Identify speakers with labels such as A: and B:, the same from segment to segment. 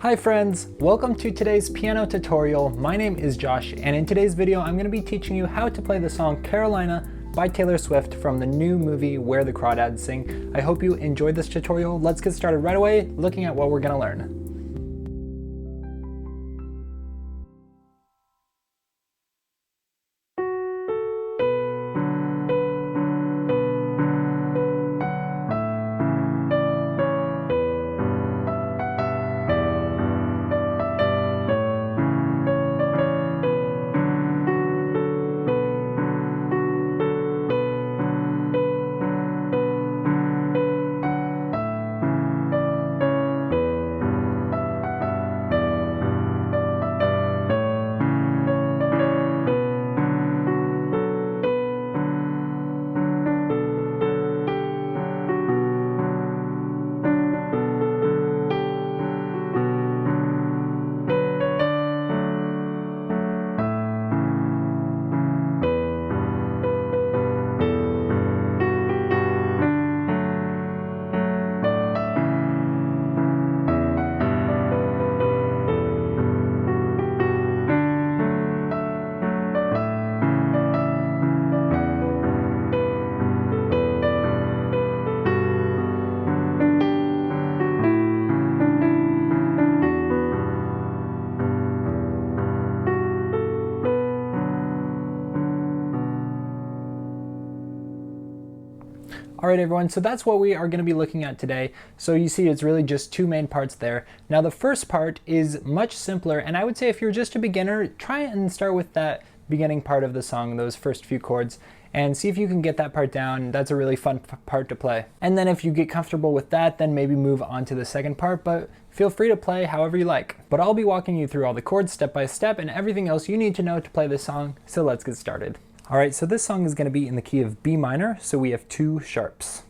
A: Hi friends, welcome to today's piano tutorial. My name is Josh, and in today's video I'm going to be teaching you how to play the song Carolina by Taylor Swift from the new movie Where the Crawdads Sing. I hope you enjoyed this tutorial. Let's get started right away looking at what we're going to learn. All right, everyone, so that's what we are going to be looking at today. So you see it's really just two main parts there. Now the first part is much simpler, and I would say if you're just a beginner, try and start with that beginning part of the song, those first few chords, and see if you can get that part down. That's a really fun part to play. And then if you get comfortable with that, then maybe move on to the second part, but feel free to play however you like. But I'll be walking you through all the chords step by step and everything else you need to know to play this song, so let's get started. All right, so this song is going to be in the key of B minor, so we have two sharps.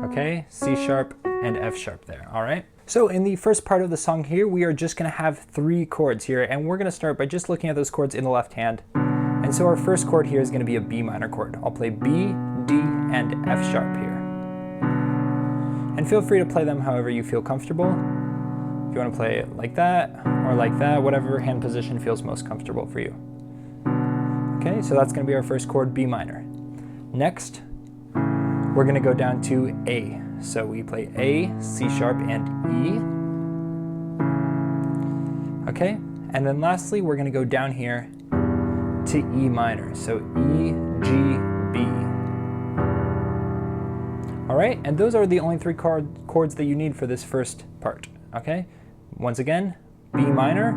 A: Okay, C sharp and F sharp there, all right? So in the first part of the song here, we are just going to have three chords here, and we're going to start by just looking at those chords in the left hand. And so our first chord here is going to be a B minor chord. I'll play B, D, and F sharp here. And feel free to play them however you feel comfortable. If you want to play it like that or like that, whatever hand position feels most comfortable for you. Okay, so that's going to be our first chord, B minor. Next, we're going to go down to A. So we play A, C sharp, and E. Okay, and then lastly, we're going to go down here to E minor. So E, G, B. All right, and those are the only three chords that you need for this first part. Okay, once again, B minor,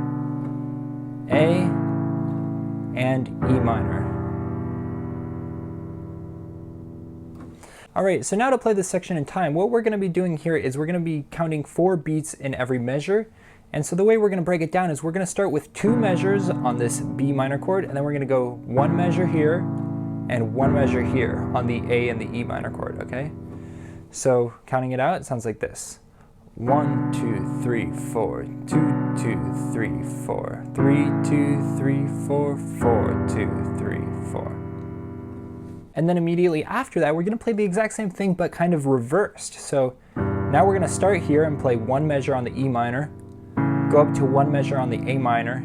A: A, and E minor. All right, so now to play this section in time, what we're going to be doing here is we're going to be counting 4 beats in every measure. And so the way we're going to break it down is we're going to start with 2 measures on this B minor chord, and then we're going to go 1 measure here and 1 measure here on the A and the E minor chord, okay? So counting it out, it sounds like this. 1, 2, 3, 4, 2, 2, 3, 4, 3, 2, 3, 4, 4, 2, 3, 4. And then immediately after that, we're going to play the exact same thing, but kind of reversed. So now we're going to start here and play 1 measure on the E minor, go up to 1 measure on the A minor,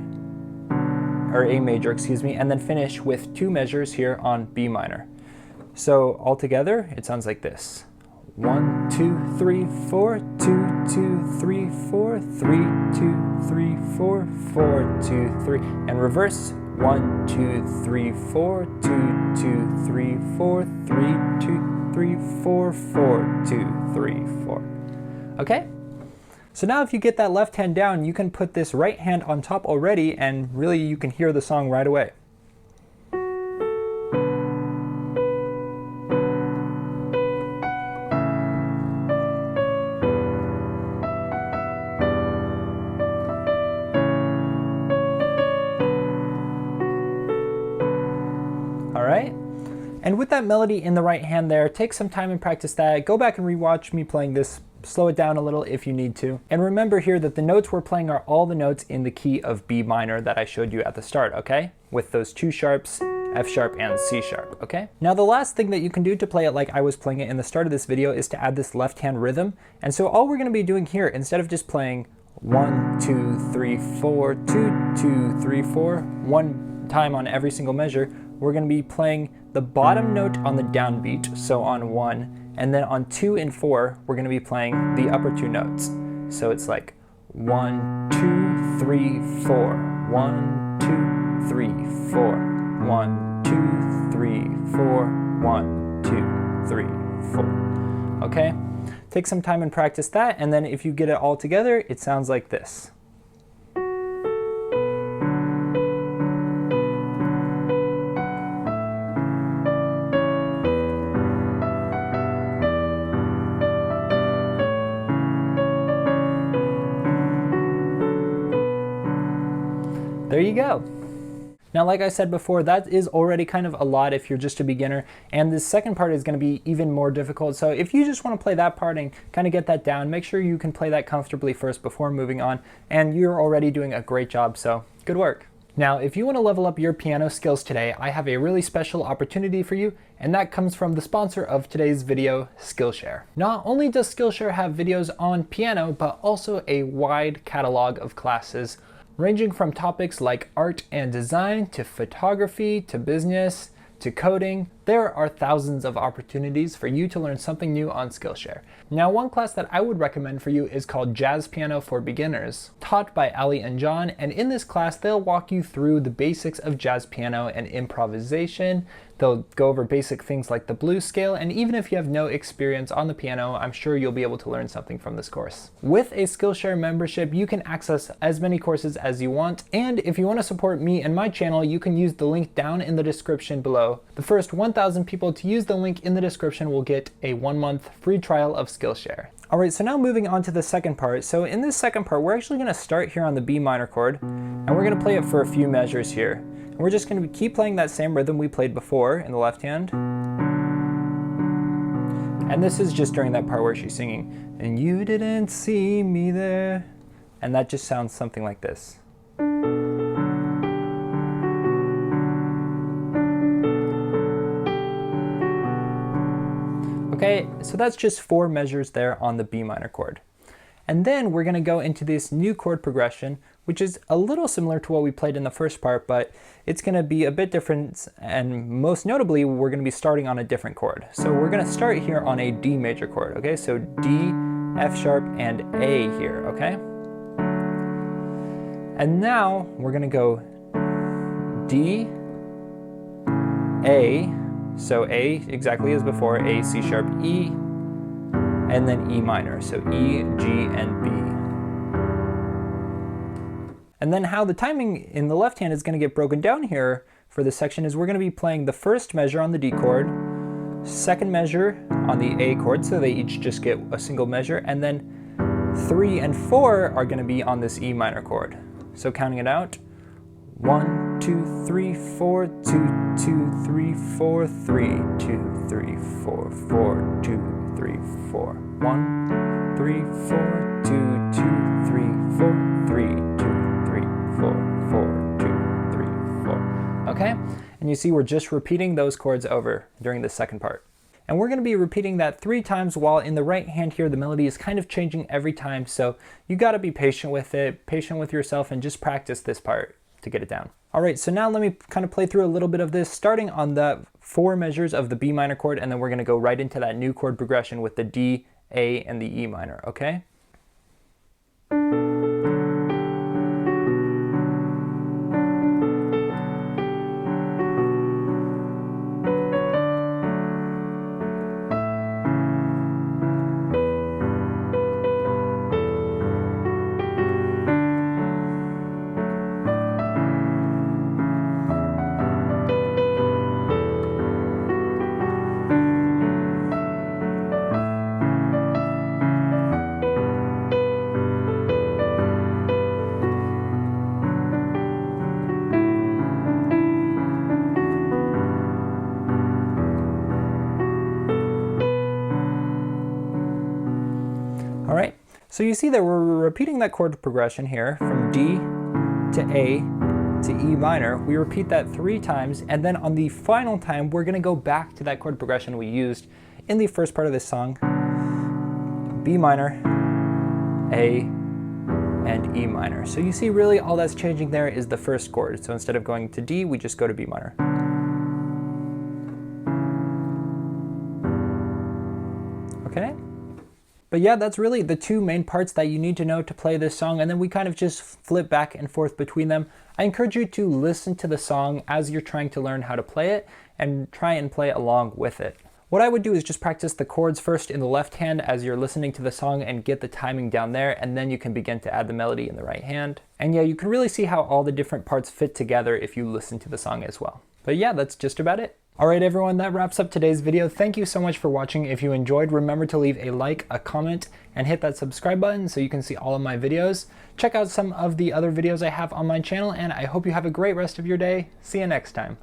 A: or A major, excuse me, and then finish with 2 measures here on B minor. So altogether, it sounds like this. 1, 2, 3, 4, 2, 2, 3, 4, 3, 2, 3, 4, 4, 2, 3, and reverse. 1, 2, 3, 4, 2, 2, 3, 4, 3, 2, 3, 4, 4, 2, 3, 4. Okay? So now if you get that left hand down, you can put this right hand on top already, and really you can hear the song right away. And with that melody in the right hand there, take some time and practice that. Go back and rewatch me playing this. Slow it down a little if you need to. And remember here that the notes we're playing are all the notes in the key of B minor that I showed you at the start, okay? With those 2 sharps F sharp, and C sharp, okay? Now the last thing that you can do to play it like I was playing it in the start of this video is to add this left hand rhythm. And so all we're gonna be doing here, instead of just playing 1, 2, 3, 4, 2, 2, 3, 4, one time on every single measure, we're gonna be playing the bottom note on the downbeat, so on 1, and then on 2 and 4, we're gonna be playing the upper 2 notes. So it's like 1, 2, 3, 4, 1, 2, 3, 4. 1, 2, 3, 4, 1, 2, 3, 4. Okay? Take some time and practice that, and then if you get it all together, it sounds like this. There you go. Now, like I said before, that is already kind of a lot if you're just a beginner, and this second part is going to be even more difficult. So if you just want to play that part and kind of get that down, make sure you can play that comfortably first before moving on, and you're already doing a great job, so good work. Now, if you want to level up your piano skills today, I have a really special opportunity for you, and that comes from the sponsor of today's video, Skillshare. Not only does Skillshare have videos on piano, but also a wide catalog of classes ranging from topics like art and design to photography to business to coding. There are thousands of opportunities for you to learn something new on Skillshare. Now, one class that I would recommend for you is called Jazz Piano for Beginners, taught by Ali and John, and in this class they'll walk you through the basics of jazz piano and improvisation. They'll go over basic things like the blues scale, and even if you have no experience on the piano, I'm sure you'll be able to learn something from this course. With a Skillshare membership, you can access as many courses as you want, and if you want to support me and my channel, you can use the link down in the description below. The first 1,000 people to use the link in the description will get a 1-month free trial of Skillshare. All right, so now moving on to the second part. So in this second part, we're actually going to start here on the B minor chord, and we're going to play it for a few measures here. And we're just going to keep playing that same rhythm we played before in the left hand. And this is just during that part where she's singing, and you didn't see me there. And that just sounds something like this. Okay, so that's just 4 measures there on the B minor chord. And then we're going to go into this new chord progression, which is a little similar to what we played in the first part, but it's going to be a bit different, and most notably, we're going to be starting on a different chord. So we're going to start here on a D major chord, okay? So D, F sharp, and A here, okay? And now we're going to go D, A, so A exactly as before, A, C sharp, E, and then E minor, so E, G, and B. And then how the timing in the left hand is going to get broken down here for this section is we're going to be playing the first measure on the D chord, second measure on the A chord, so they each just get a single measure, and then 3 and 4 are going to be on this E minor chord. So counting it out, 1, 2, 3, 4, 2, 2, 3, 4, 3, 2, 3, 4, 4, 2, 3, 4, 1, 3, 4, 2, 2, 3, 4, 3, 2, 3, 4, 4, 2, 3, 4. Okay? And you see we're just repeating those chords over during the second part. And we're going to be repeating that 3 times, while in the right hand here the melody is kind of changing every time, so you got to be patient with it, patient with yourself, and just practice this part to get it down. All right, so now let me kind of play through a little bit of this, starting on the 4 measures of the B minor chord, and then we're going to go right into that new chord progression with the D, A, and the E minor, okay? All right, so you see that we're repeating that chord progression here from D to A to E minor. We repeat that 3 times, and then on the final time, we're gonna go back to that chord progression we used in the first part of this song. B minor, A, and E minor. So you see really all that's changing there is the first chord. So instead of going to D, we just go to B minor. Okay? But yeah, that's really the 2 main parts that you need to know to play this song, and then we kind of just flip back and forth between them. I encourage you to listen to the song as you're trying to learn how to play it and try and play along with it. What I would do is just practice the chords first in the left hand as you're listening to the song and get the timing down there, and then you can begin to add the melody in the right hand. And yeah, you can really see how all the different parts fit together if you listen to the song as well. But yeah, that's just about it. Alright everyone, that wraps up today's video. Thank you so much for watching. If you enjoyed, remember to leave a like, a comment, and hit that subscribe button so you can see all of my videos. Check out some of the other videos I have on my channel, and I hope you have a great rest of your day. See you next time.